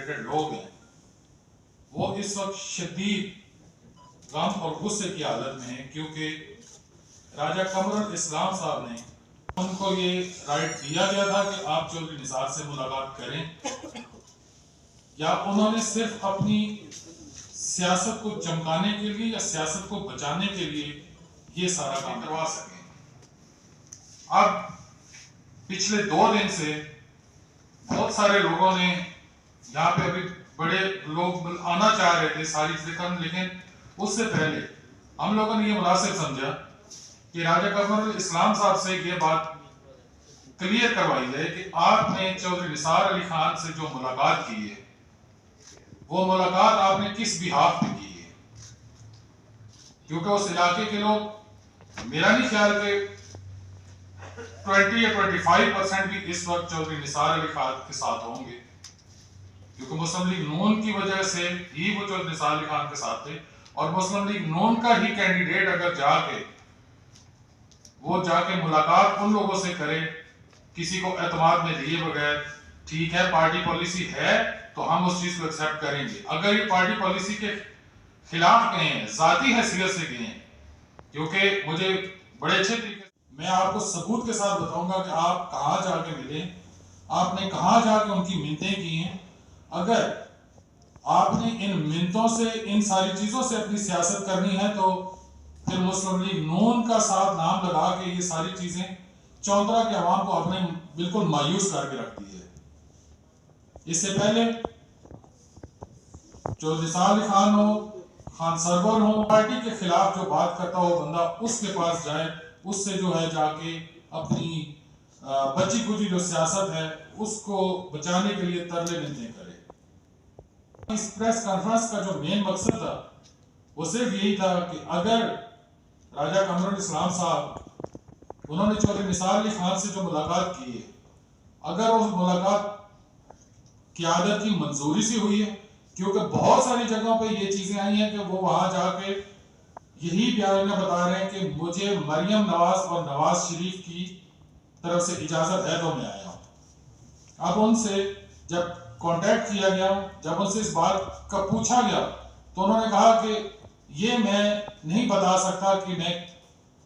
Educated لوگ ہیں وہ اس وقت شدید غم اور غصے کی حالت میں ہیں، کیونکہ راجہ قمر الاسلام صاحب نے ان کو یہ رائٹ دیا گیا تھا کہ آپ چودھری نثار سے ملاقات کریں، یا انہوں نے صرف اپنی سیاست کو چمکانے کے لیے یا سیاست کو بچانے کے لیے یہ سارا کام کروا سکیں۔ اب پچھلے 2 دن سے بہت سارے لوگوں نے یہاں پہ ابھی بڑے لوگ آنا چاہ رہے تھے ساری ذکر، لیکن اس سے پہلے ہم لوگوں نے یہ مناسب سمجھا کہ راجہ قمر الاسلام صاحب سے یہ بات کلیئر کروائی جائے کہ آپ نے چودھری نثار علی خان سے جو ملاقات کی ہے وہ ملاقات آپ نے کس بحاف پہ کی ہے، کیونکہ اس علاقے کے لوگ میرا نہیں خیال کہ 20 یا 25% بھی اس وقت چودھری نثار علی خان کے ساتھ ہوں گے، کیونکہ مسلم لیگ نون کی وجہ سے ہی وہ چودھری نثار علی خان کے ساتھ تھے، اور مسلم لیگ نون کا ہی کینڈیڈیٹ اگر جا کے ملاقات ان لوگوں سے کرے کسی کو اعتماد میں لیے بغیر، ٹھیک ہے پارٹی پالیسی ہے تو ہم اس چیز کو ایکسیپٹ کریں گے، اگر یہ پارٹی پالیسی کے خلاف گئے ہیں، ذاتی حیثیت سے گئے ہیں، کیونکہ مجھے بڑے اچھے طریقے سے میں آپ کو ثبوت کے ساتھ بتاؤں گا کہ آپ کہاں جا کے ملے، آپ نے کہاں جا کے ان کی منتیں کی ہیں، اگر آپ نے ان منتوں سے ان ساری چیزوں سے اپنی سیاست کرنی ہے تو پھر مسلم لیگ نون کا ساتھ نام لگا کے یہ ساری چیزیں چوترا کے عوام کو آپ نے بالکل مایوس کر کے رکھ دی ہے۔ اس سے پہلے چودھری نثار علی خان ہو، خان سرور ہو، پارٹی کے خلاف جو بات کرتا ہو بندہ اس کے پاس جائے، اس سے جو ہے جا کے اپنی بچی کچی جو سیاست ہے اس کو بچانے کے لیے ترلے منتیں کرے۔ اس پریس کانفرنس کا جو مین مقصد تھا وہ صرف یہی تھا کہ اگر راجہ قمر الاسلام صاحب انہوں نے چودھری نثار علی خان سے جو ملاقات کی ہے، اگر اس ملاقات قیادت کی منظوری سے ہوئی ہے، کیونکہ بہت ساری جگہوں پہ یہ چیزیں آئی ہیں کہ وہ وہاں جا کے یہی بیانیہ بتا رہے ہیں کہ مجھے مریم نواز اور نواز شریف کی طرف سے اجازت ہے تو میں آیا ہوں۔ اب ان سے جب کانٹیکٹ کیا گیا، جب ان سے اس بات کا پوچھا گیا تو انہوں نے کہا کہ یہ میں نہیں بتا سکتا کہ میں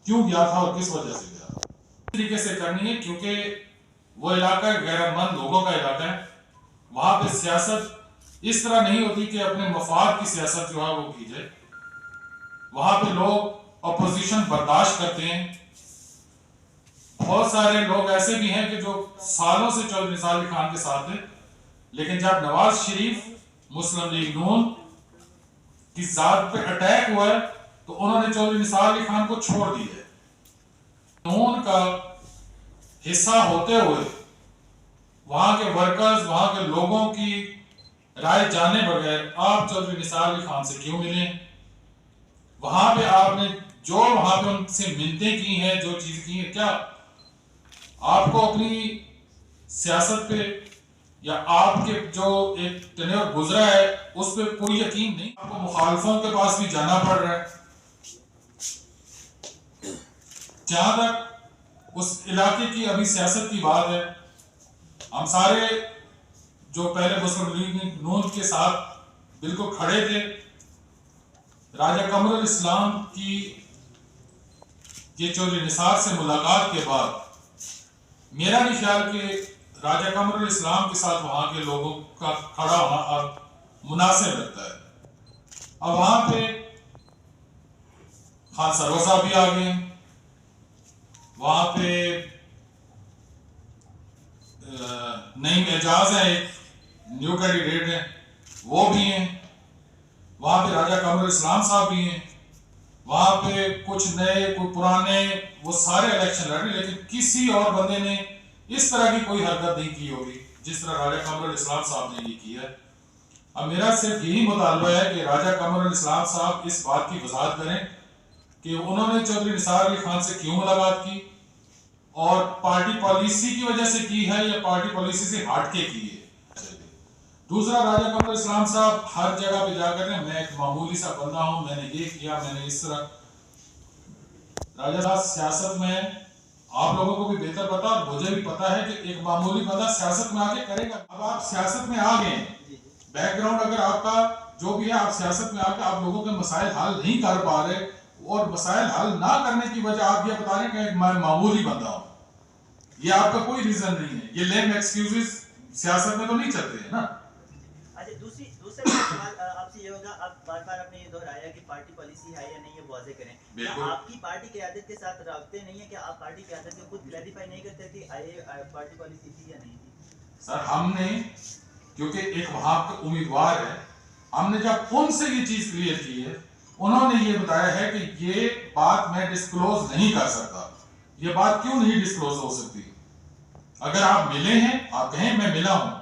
کیوں گیا تھا اور کس وجہ سے گیا تھا۔ اس طریقے سے کرنی ہے کیونکہ وہ علاقہ غیرت مند لوگوں کا علاقہ ہے، وہاں پہ سیاست اس طرح نہیں ہوتی کہ اپنے مفاد کی سیاست جو ہے وہ کی جائے، وہاں پہ لوگ اپوزیشن برداشت کرتے ہیں۔ بہت سارے لوگ ایسے بھی ہیں کہ جو سالوں سے چودھری نثار علی خان کے ساتھ ہیں، لیکن جب نواز شریف مسلم لیگ نون کی ذات پہ اٹیک ہوا ہے تو انہوں نے چودھری نثار علی خان کو چھوڑ دی ہے۔ نون کا حصہ ہوتے ہوئے وہاں کے ورکرز، وہاں کے لوگوں کی رائے جانے بغیر آپ چودھری نثار علی خان سے کیوں ملیں؟ وہاں پہ آپ نے جو وہاں پہ ان سے منتیں کی ہیں، جو چیز کی ہیں، کیا آپ کو اپنی سیاست پہ یا آپ کے جو ایک ٹینیور گزرا ہے اس پہ کوئی یقین نہیں؟ آپ کو مخالفوں کے پاس بھی جانا پڑ رہا ہے۔ جہاں تک اس علاقے کی ابھی سیاست کی بات ہے، ہم سارے جو پہلے مسلم لیگ نون کے ساتھ بالکل کھڑے تھے، راجہ قمر الاسلام کی یہ چودھری نثار سے ملاقات کے بعد میرا نہیں خیال کہ راجہ قمر الاسلام کے ساتھ وہاں کے لوگوں کا کھڑا ہونا اب مناسب لگتا ہے۔ اب وہاں پہ خان سرور صاحب بھی آ گئے ہیں، وہاں پہ نعیم اعجاز ہیں، ایک نیو کینڈیڈیٹ ہیں، وہ بھی ہیں، وہاں پہ راجہ قمر الاسلام صاحب بھی ہیں، وہاں پہ کچھ نئے کچھ پرانے، وہ سارے الیکشن لڑ رہے، لیکن کسی اور بندے نے اس طرح کی کوئی حرکت نہیں کی ہوگی جس طرح راجہ قمر الاسلام صاحب نے یہ کیا ہے۔ اب میرا صرف یہی مطالبہ ہے کہ راجہ قمر الاسلام صاحب اس بات کی وضاحت کریں کہ انہوں نے چودھری نثار علی خان سے کیوں ملاقات کی، اور پارٹی پالیسی کی وجہ سے کی ہے یا پارٹی پالیسی سے ہٹ کے کی ہے۔ دوسرا، راجہ قمر الاسلام صاحب ہر جگہ پہ جا کر میں ایک معمولی سا بندہ ہوں، میں نے یہ کیا، میں نے اس طرح۔ راجہ صاحب سیاست میں آپ لوگوں کو بھی بہتر پتا اور مجھے بھی پتا ہے کہ ایک معمولی بندہ سیاست میں آگے کرے گا۔ اب آپ سیاست میں آ گئے، بیک گراؤنڈ اگر آپ کا جو بھی ہے، آپ سیاست میں آ کے آپ لوگوں کے مسائل حل نہیں کر پا رہے، اور مسائل حل نہ کرنے کی وجہ آپ یہ بتا رہے ہیں کہ میں معمولی بندہ ہوں، یہ آپ کا کوئی ریزن نہیں ہے. یہ لیم ایکسکیوزز سیاست میں تو نہیں چلتے ہیں نا. اچھا دوسرا سوال آپ سے یہ ہوگا، آپ بار بار آپ نے یہ دہرایا کہ پارٹی پالیسی ہے یا نہیں یہ واضح کریں. کیا آپ کی پارٹی قیادت کے ساتھ رابطے نہیں ہے؟ کیا آپ پارٹی قیادت کو خود کلیریفائی نہیں کرتے کہ پارٹی پالیسی تھی یا نہیں تھی؟ سر ہم نے کیونکہ ایک وہاں کے امیدوار ہے، ہم نے جب ان سے یہ چیز کلیئر کی ہے، انہوں نے یہ بتایا ہے کہ یہ بات میں ڈسکلوز نہیں کر سکتا. یہ بات کیوں نہیں ڈسکلوز ہو سکتی؟ اگر آپ ملے ہیں، آپ کہیں میں ملا ہوں.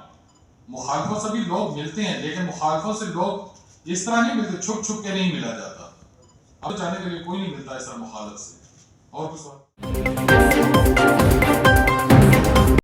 مخالفوں سے بھی لوگ ملتے ہیں، لیکن مخالفوں سے لوگ اس طرح نہیں ملتے، چھپ چھپ کے نہیں ملا جاتا. اب جانے کے لیے کوئی نہیں ملتا اس طرح مخالف سے. اور کچھ